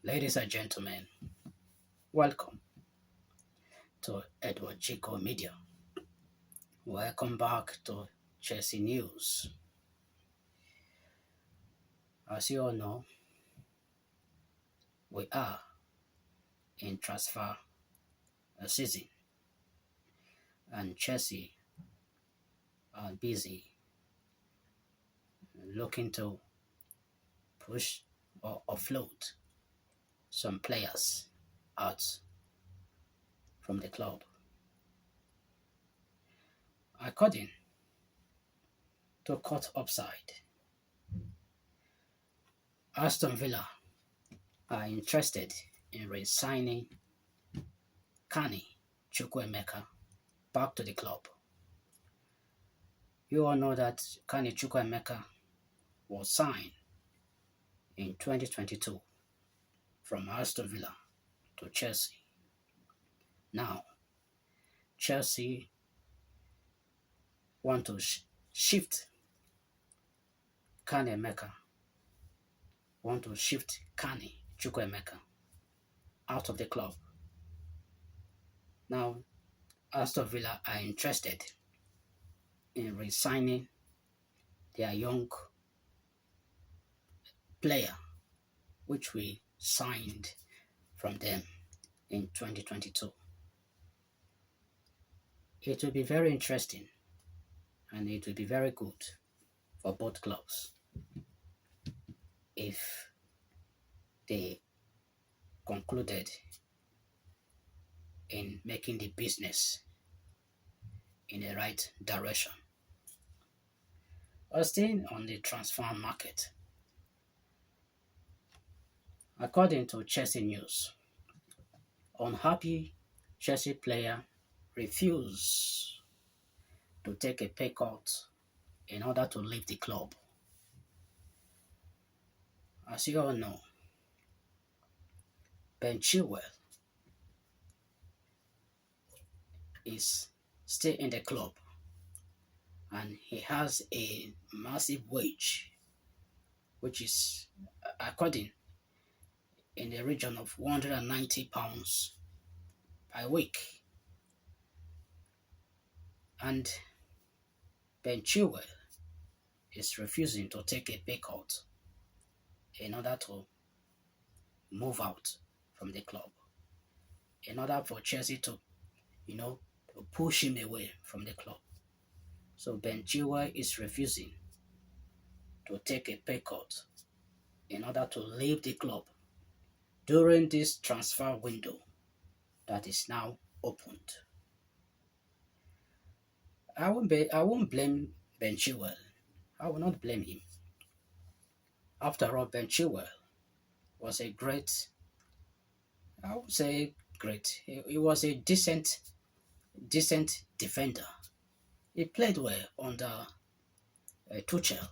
Ladies and gentlemen, welcome to Edward Chico Media. Welcome back to Chelsea News. As you all know, we are in transfer season and Chelsea are busy looking to push or offload some players out from the club. According to Court Upside, Aston Villa are interested in re-signing Kani Chukwuemeka back to the club. You all know that Kani Chukwuemeka was signed in 2022 from Aston Villa to Chelsea. Now, Chelsea want to shift Kani Chukwuemeka out of the club. Now, Aston Villa are interested in re-signing their young player, which we signed from them in 2022. It will be very interesting and it will be very good for both clubs if they concluded in making the business in the right direction. Staying on the transfer market, according to Chelsea News, unhappy Chelsea player refused to take a pay cut in order to leave the club. As you all know, Ben Chilwell is still in the club and he has a massive wage, which is according in the region of £190 per week. And Ben Chilwell is refusing to take a pay cut in order to move out from the club, in order for Chelsea to, to push him away from the club. So Ben Chilwell is refusing to take a pay cut in order to leave the club during this transfer window that is now opened. I won't blame Ben Chilwell. I will not blame him. After all, Ben Chilwell was a great, I would say great. He was a decent defender. He played well under Tuchel.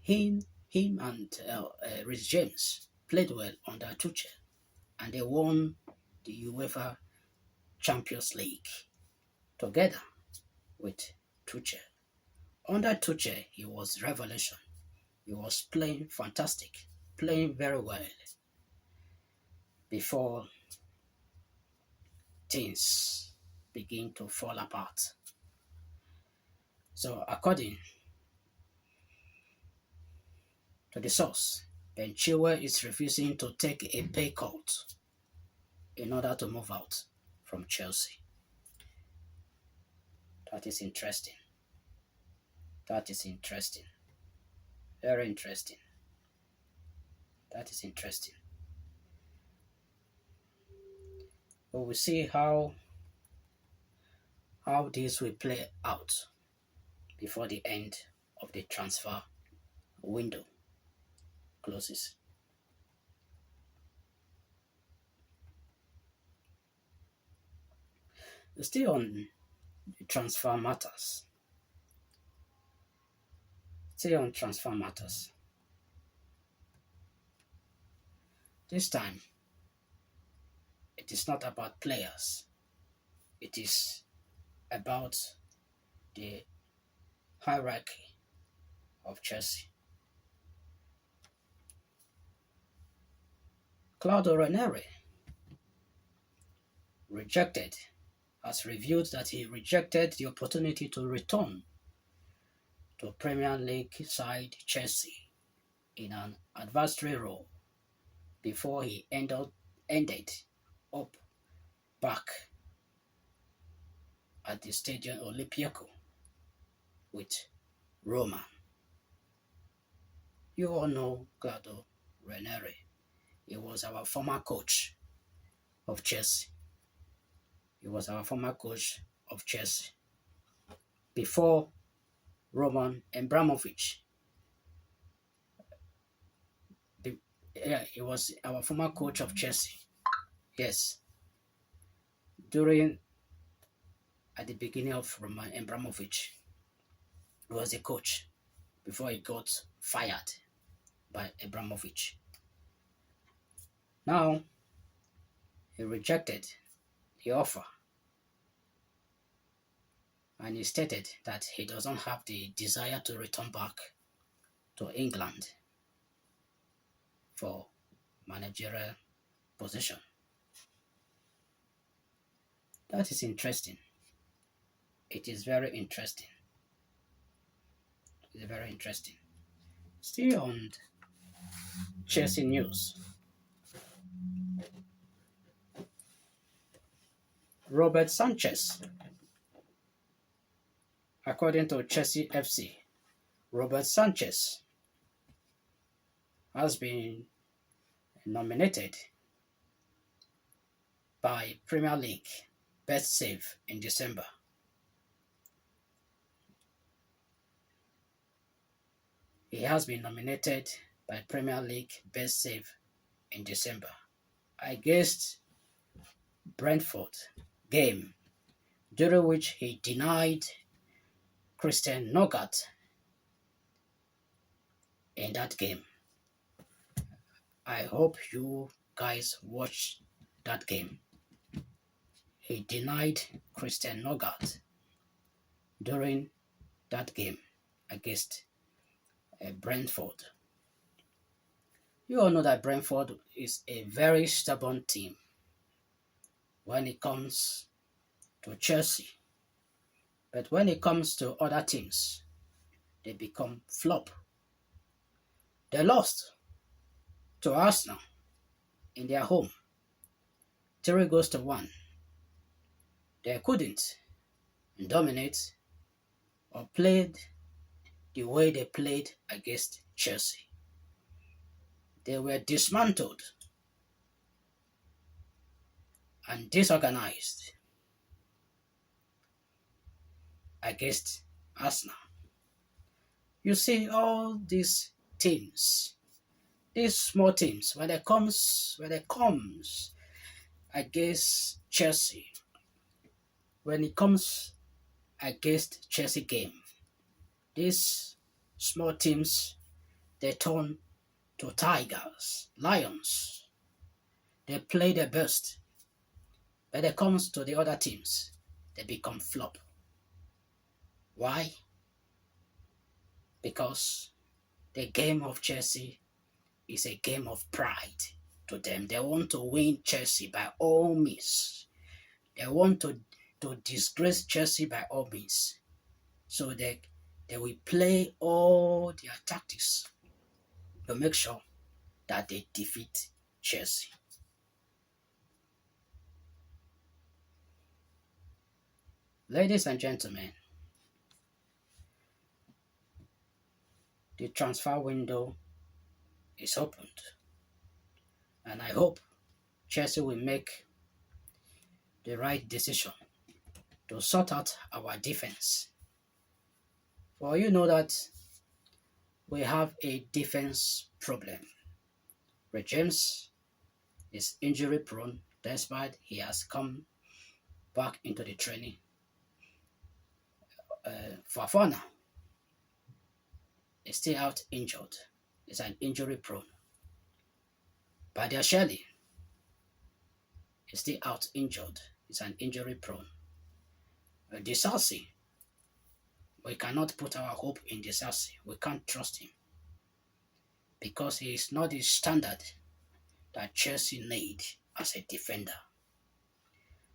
Him and Rhys James played well under Tuchel, and they won the UEFA Champions League together with Tuchel. Under Tuchel, he was revelation. He was playing fantastic, playing very well before things begin to fall apart. So according to the source, Ben Chilwell is refusing to take a pay cut in order to move out from Chelsea. That is interesting. That is interesting. Very interesting. That is interesting. But we'll see how this will play out before the end of the transfer window closes. Still on transfer matters. This time, it is not about players. It is about the hierarchy of Chelsea. Claudio Ranieri rejected has revealed that he rejected the opportunity to return to Premier League side Chelsea in an advisory role before he ended up back at the Stadium Olimpico with Roma. You all know Claudio Ranieri. He was our former coach of Chelsea. He was our former coach of Chelsea before Roman Abramovich. Yeah, he was our former coach of Chelsea. Yes, during at the beginning of Roman Abramovich, he was a coach before he got fired by Abramovich. Now he rejected the offer and he stated that he doesn't have the desire to return back to England for managerial position. That is interesting. It is very interesting. It's very interesting. Still on Chelsea news. Robert Sanchez, according to Chelsea FC, Robert Sanchez has been nominated by Premier League Best Save in December. He has been nominated by Premier League Best Save in December against Brentford game, during which he denied Christian Nogart in that game. I hope you guys watched that game. He denied Christian Nogart during that game against Brentford. You all know that Brentford is a very stubborn team when it comes to Chelsea. But when it comes to other teams, they become flop. They lost to Arsenal in their home, 3-1. They couldn't dominate or played the way they played against Chelsea. They were dismantled and disorganized against Arsenal. You see all these teams, these small teams, when it comes against Chelsea, when it comes against Chelsea game, these small teams, they turn to tigers, lions. They play their best. When it comes to the other teams, they become flop. Why? Because the game of Chelsea is a game of pride to them. They want to win Chelsea by all means. They want to disgrace Chelsea by all means. So they will play all their tactics to make sure that they defeat Chelsea. Ladies and gentlemen, the transfer window is opened, and I hope Chelsea will make the right decision to sort out our defense. For you know that we have a defense problem. Ray James is injury prone despite he has come back into the training. Fafana is still out injured. He's an injury prone. Badia Shelley is still out injured. He's an injury prone. Disasi, we cannot put our hope in Disasi. We can't trust him because he is not the standard that Chelsea need as a defender.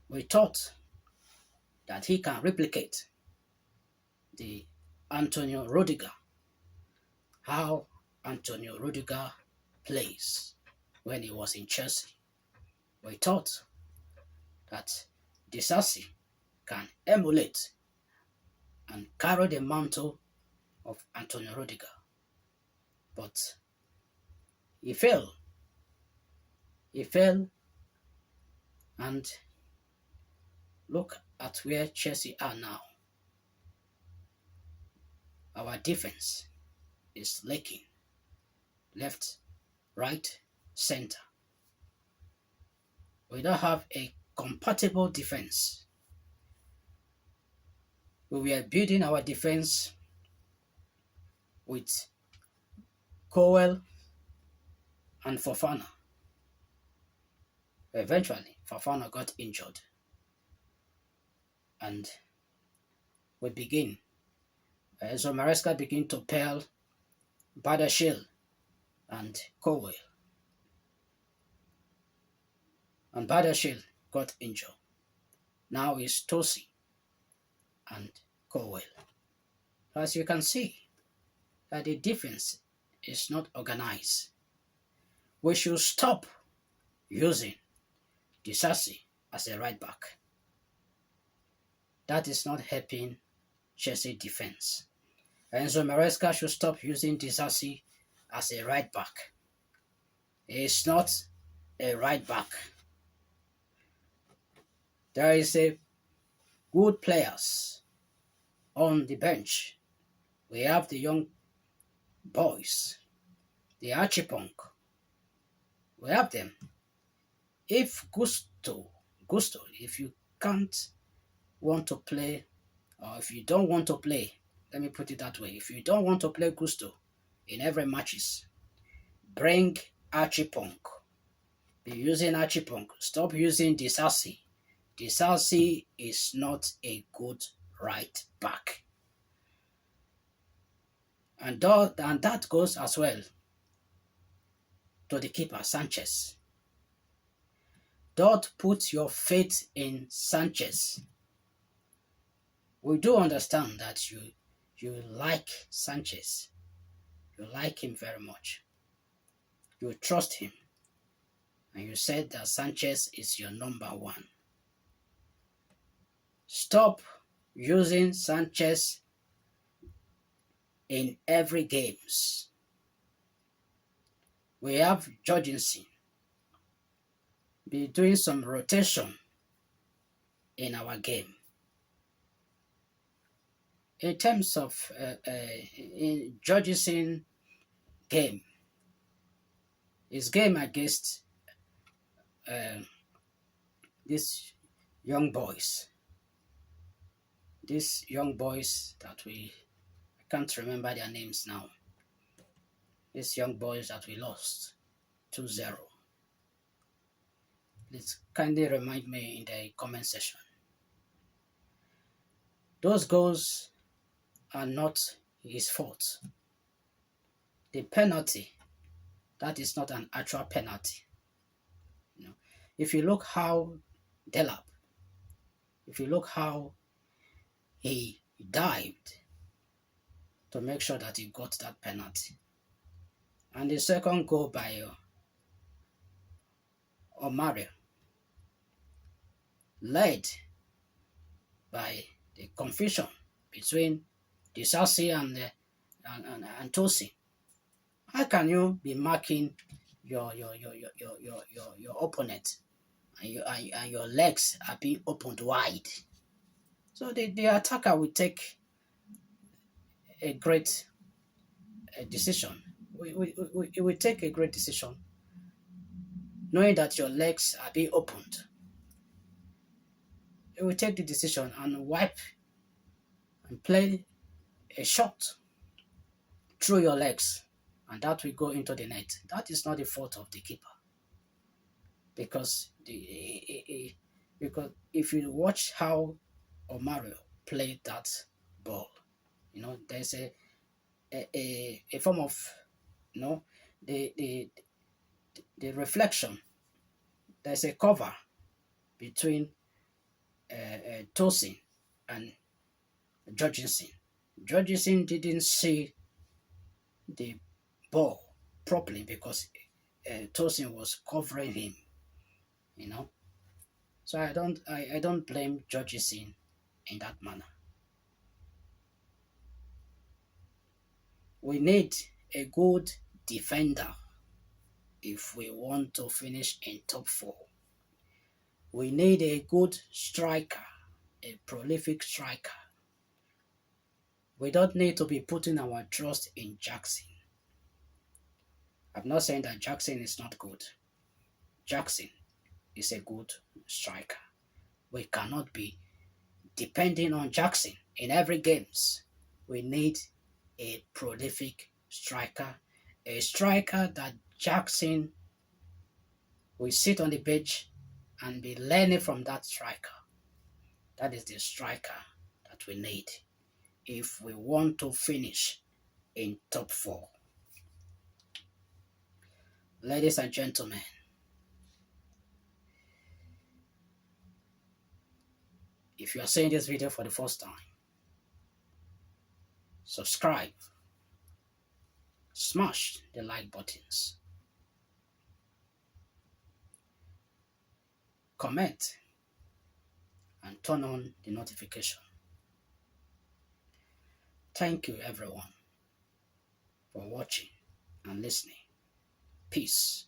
We thought that he can replicate the Antonio Rudiger, how Antonio Rudiger plays when he was in Chelsea. We thought that Disasi can emulate and carry the mantle of Antonio Rudiger. But he failed. He failed, and look at where Chelsea are now. Our defense is lacking. Left, right, center. We don't have a compatible defense. We were building our defense with Cowell and Fofana. Eventually, Fofana got injured, and we begin. So Maresca began to pair Badashil and Cowell. And Badashil got injured. Now it's Tosi and Cowell. As you can see, that the defense is not organized. We should stop using Disasi as a right back. That is not helping Chelsea defense. Enzo Maresca should stop using Disasi as a right back. He is not a right back. There is a good players on the bench. We have the young boys, the Archipunk. We have them. If Gusto, if you can't want to play, or if you don't want to play, let me put it that way. If you don't want to play Gusto in every matches, bring Archipunk. Be using Archipunk. Stop using Disasi. Disasi is not a good right back. And that goes as well to the keeper, Sanchez. Don't put your faith in Sanchez. We do understand that you like Sanchez. You like him very much. You trust him. And you said that Sanchez is your number one. Stop using Sanchez in every games. We have Jorgensen. Be doing some rotation in our game. In terms of in Jorgensen game, his game against these young boys that I can't remember their names now. These young boys that we lost 2-0. Please kindly remind me in the comment section. Those goals are not his fault. The penalty, that is not an actual penalty. You know, if you look how Delap, if you look how he dived to make sure that he got that penalty. And the second goal by Omario, led by the confusion between Disasi and Tosi. How can you be marking your opponent and your legs are being opened wide? So the attacker will take a great decision. We will take a great decision knowing that your legs are being opened. It will take the decision and wipe and play a shot through your legs, and that will go into the net. That is not the fault of the keeper, because if you watch how Omario played that ball, you know, there's a form of, you know, the the reflection, there's a cover between Tosin and Judginson. Judginson didn't see the ball properly because Tosin was covering him, you know. So I don't blame Judginson in that manner. We need a good defender if we want to finish in top four. We need a good striker, a prolific striker. We don't need to be putting our trust in Jackson. I'm not saying that Jackson is not good. Jackson is a good striker. We cannot be depending on Jackson in every games. We need a prolific striker, a striker that Jackson will sit on the bench and be learning from that striker. That is the striker that we need if we want to finish in top four. Ladies and gentlemen, if you are seeing this video for the first time, subscribe, smash the like buttons, comment, and turn on the notification. Thank you everyone for watching and listening. Peace.